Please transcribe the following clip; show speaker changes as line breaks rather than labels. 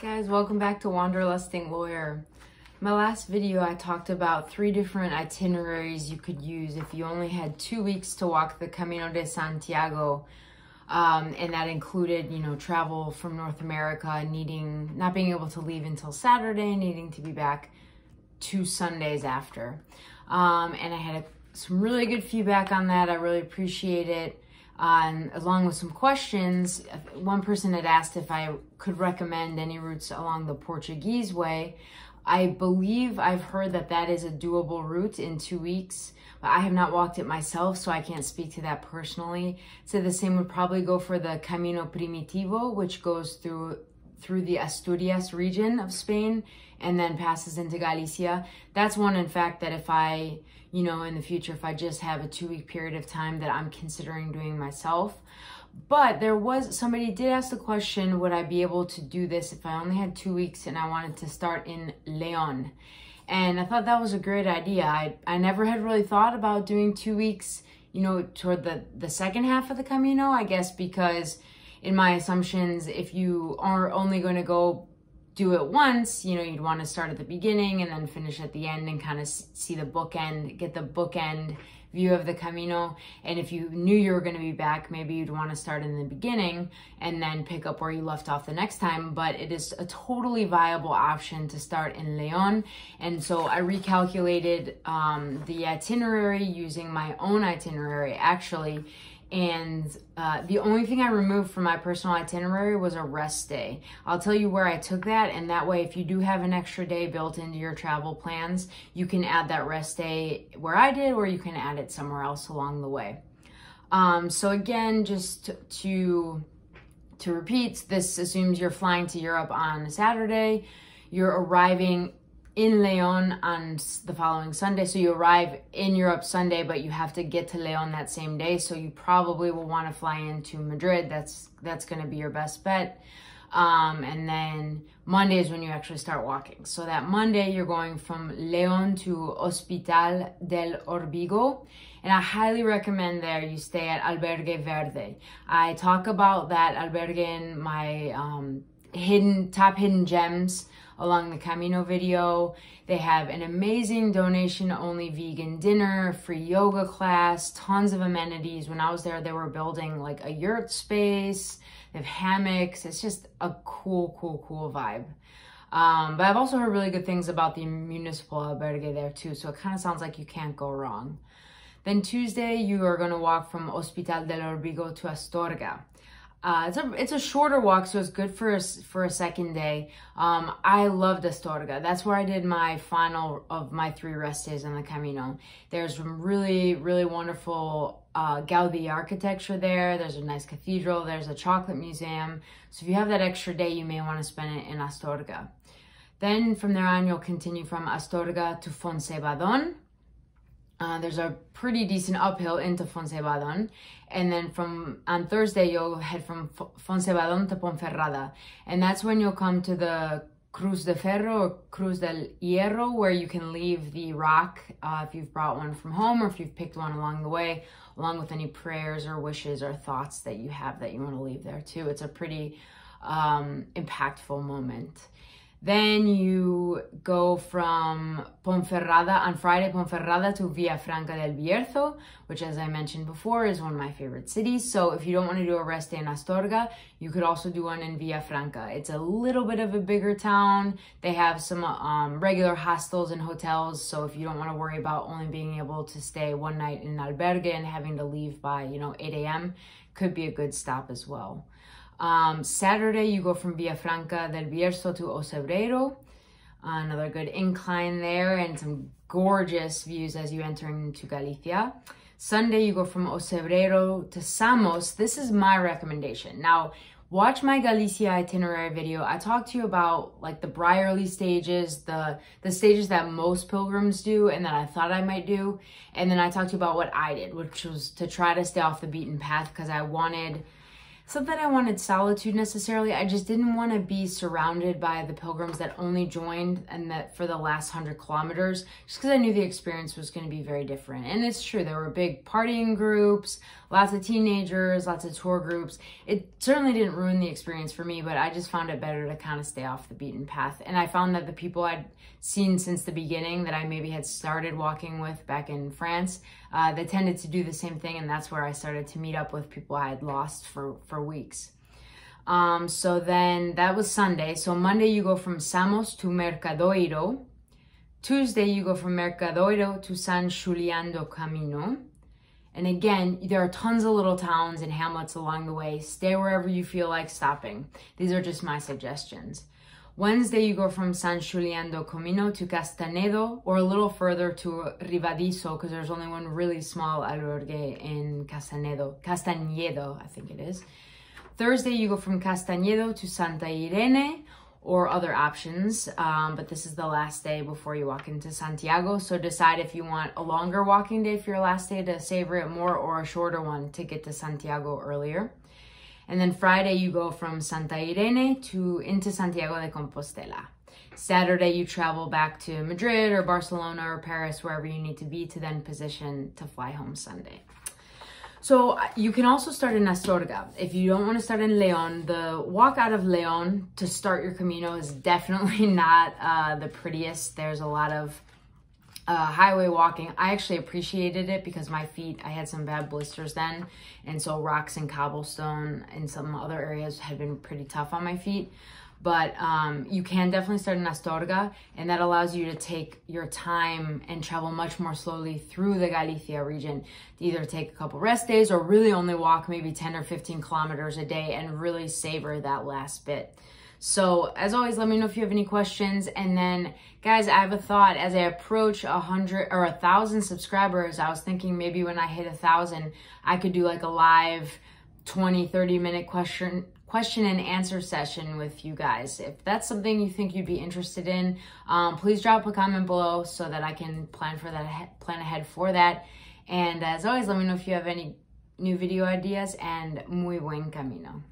Guys, welcome back to Wanderlusting Lawyer. My last video I talked about 3 different itineraries you could use if you only had 2 weeks to walk the Camino de Santiago, and that included, travel from North America, not being able to leave until Saturday, needing to be back 2 Sundays after. And I had some really good feedback on that. I really appreciate it. Along with some questions, one person had asked if I could recommend any routes along the Portuguese way. I believe I've heard that that is a doable route in 2 weeks, but I have not walked it myself, so I can't speak to that personally. So the same would probably go for the Camino Primitivo, which goes through the Asturias region of Spain and then passes into Galicia. That's one, in fact, that if I, in the future, if I just have a 2-week period of time, that I'm considering doing myself. But somebody did ask the question, would I be able to do this if I only had 2 weeks and I wanted to start in León? And I thought that was a great idea. I never had really thought about doing 2 weeks, toward the second half of the Camino, I guess, because in my assumptions, if you are only going to go do it once, you'd want to start at the beginning and then finish at the end and kind of see the bookend, get the bookend view of the Camino. And if you knew you were going to be back, maybe you'd want to start in the beginning and then pick up where you left off the next time. But it is a totally viable option to start in León. And so I recalculated the itinerary using my own itinerary, actually. And the only thing I removed from my personal itinerary was a rest day. I'll tell you where I took that, and that way if you do have an extra day built into your travel plans, you can add that rest day where I did, or you can add it somewhere else along the way. So again, just to repeat, this assumes you're flying to Europe on Saturday, you're arriving in León on the following Sunday. So you arrive in Europe Sunday, but you have to get to León that same day. So you probably will want to fly into Madrid. That's going to be your best bet. And then Monday is when you actually start walking. So that Monday, you're going from León to Hospital del Orbigo. And I highly recommend there you stay at albergue Verde. I talk about that albergue in my top hidden gems along the Camino video. They have an amazing donation-only vegan dinner, free yoga class, tons of amenities. When I was there, they were building like a yurt space. They have hammocks. It's just a cool vibe. But I've also heard really good things about the municipal albergue there too, so it kind of sounds like you can't go wrong. Then Tuesday, you are going to walk from Hospital del Orbigo to Astorga. It's a shorter walk, so it's good for a second day. I loved Astorga. That's where I did my final of my 3 rest days on the Camino. There's some really wonderful Gaudi architecture there. There's a nice cathedral. There's a chocolate museum. So if you have that extra day, you may want to spend it in Astorga. Then from there on, you'll continue from Astorga to Foncebadon. There's a pretty decent uphill into Foncebadon. And then on Thursday, you'll head from Foncebadon to Ponferrada. And that's when you'll come to the Cruz de Ferro or Cruz del Hierro, where you can leave the rock if you've brought one from home or if you've picked one along the way, along with any prayers or wishes or thoughts that you have that you want to leave there too. It's a pretty impactful moment. Then you go from Ponferrada, on Friday, Ponferrada to Villafranca del Bierzo, which, as I mentioned before, is one of my favorite cities. So if you don't want to do a rest day in Astorga, you could also do one in Villafranca. It's a little bit of a bigger town. They have some regular hostels and hotels. So if you don't want to worry about only being able to stay one night in an albergue and having to leave by, 8 a.m., could be a good stop as well. Saturday, you go from Villafranca del Bierzo to Ocebreiro. Another good incline there and some gorgeous views as you enter into Galicia. Sunday, you go from Ocebreiro to Samos. This is my recommendation. Now, watch my Galicia itinerary video. I talked to you about like the Brierley stages, the stages that most pilgrims do and that I thought I might do. And then I talked to you about what I did, which was to try to stay off the beaten path because I wanted It's not that I wanted solitude necessarily. I just didn't want to be surrounded by the pilgrims that only joined and that for the last 100 kilometers, just because I knew the experience was going to be very different. And it's true, there were big partying groups, lots of teenagers, lots of tour groups. It certainly didn't ruin the experience for me, but I just found it better to kind of stay off the beaten path. And I found that the people I'd seen since the beginning that I maybe had started walking with back in France, they tended to do the same thing, and that's where I started to meet up with people I had lost for weeks. So then that was Sunday. So Monday you go from Samos to Mercadoiro. Tuesday you go from Mercadoiro to San Xulian do Camino. And again, there are tons of little towns and hamlets along the way. Stay wherever you feel like stopping. These are just my suggestions. Wednesday, you go from San Xulian do Camino to Castanyedo, or a little further to Rivadiso, because there's only one really small albergue in Castanyedo, I think it is. Thursday, you go from Castanyedo to Santa Irene, or other options, but this is the last day before you walk into Santiago, so decide if you want a longer walking day for your last day to savor it more, or a shorter one to get to Santiago earlier. And then Friday, you go from Santa Irene into Santiago de Compostela. Saturday, you travel back to Madrid or Barcelona or Paris, wherever you need to be to then position to fly home Sunday. So you can also start in Astorga. If you don't want to start in León, the walk out of León to start your Camino is definitely not the prettiest. There's a lot of highway walking. I actually appreciated it because my feet, I had some bad blisters then, and so rocks and cobblestone in some other areas had been pretty tough on my feet. But you can definitely start in Astorga, and that allows you to take your time and travel much more slowly through the Galicia region, to either take a couple rest days or really only walk maybe 10 or 15 kilometers a day and really savor that last bit. So as always, let me know if you have any questions. And then guys, I have a thought as I approach 100 or 1,000 subscribers. I was thinking maybe when I hit 1,000, I could do like a live 20-30 minute question and answer session with you guys. If that's something you think you'd be interested in, please drop a comment below so that I can plan ahead for that. And as always, let me know if you have any new video ideas, and muy buen camino.